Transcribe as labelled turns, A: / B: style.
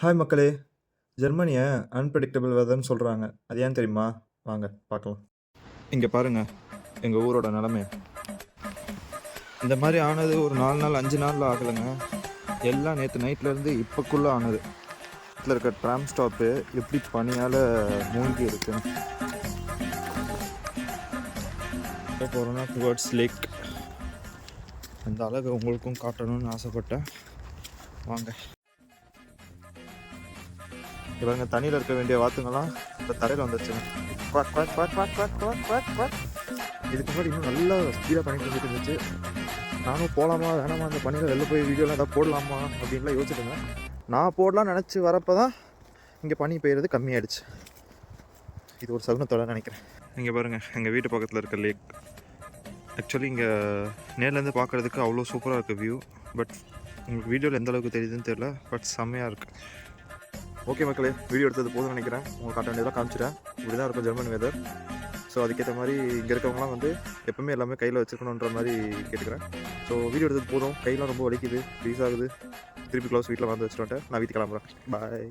A: Hi மக்களே! ஜெர்மனிய அன்பிரெடிக்டபிள் வெதர்ன்னு சொல்றாங்க. அது ஏன் தெரியுமா? வாங்க பார்க்கலாம். இங்க பாருங்க, எங்க ஊரோட நிலைமைய. இந்த மாரி ஆனது ஒரு 4 நாள், 5 நாள்ல ஆகலங்க. எல்லாம் நேத்து நைட்லேருந்து இப்பக்குள்ள ஆனது. வீட்ல இருக்க ட்ராம் ஸ்டாப்பு எப்படி பனியால மூழ்கி இருக்குன்னு. இப்போ போகிறோன்னா டுவர்ட்ஸ் லேக். அந்த அழகை உங்களுக்கும் காட்டணும்னு ஆசைப்பட்டேன். வாங்க. இவங்க தண்ணியில் இருக்க வேண்டிய வாத்துங்கெல்லாம் இப்போ தரையில் வந்துருச்சுங்க. Quack quack quack quack quack quack quack quack. இதுக்கு முன்னாடி இன்னும் நல்லா ஸ்பீடாக பண்ணிட்டு வந்துட்டு இருந்துச்சு. நானும் போகலாமா வேணாமா அந்த பணியில் வெளில போய் வீடியோலாம் ஏதாவது போடலாமா அப்படின்லாம் யோசிச்சுட்டுங்க. நான் போடலான்னு நினச்சி வரப்போ தான் இங்கே பனி பெய்கிறது கம்மியாயிடுச்சு. இது ஒரு சகுனத்தோட நினைக்கிறேன். இங்கே பாருங்கள், எங்கள் வீட்டு பக்கத்தில் இருக்க லேக். ஆக்சுவலி இங்கே நேர்லேருந்து பார்க்குறதுக்கு அவ்வளோ சூப்பராக இருக்குது வியூ. பட் உங்களுக்கு வீடியோவில் எந்த அளவுக்கு தெரியுதுன்னு தெரியல. பட் செம்மையாக இருக்குது. ஓகே மக்களே, வீடியோ எடுத்தது போதும்னு நினைக்கிறேன். உங்களுக்கு காட்ட வேண்டியதெல்லாம் காமிச்சிட்டேன். இப்படி தான் இருக்கும் ஜெர்மன் வெதர். ஸோ அதுக்கேற்ற மாதிரி இங்கே இருக்கவங்களாம் வந்து எப்பவுமே எல்லாமே கையில் வச்சுருக்கணுன்ற மாதிரி கேட்டுக்கிறேன். ஸோ வீடியோ எடுத்தது போதும். கையெல்லாம் ரொம்ப வலிக்குது, ஃப்ரீஸ் ஆகுது. திருப்பி க்ளவுஸ் வீட்டில் வந்து வச்சுட்டு வந்துட்டேன். நான் வீட்டுக்கு கிளம்புறேன். பாய்.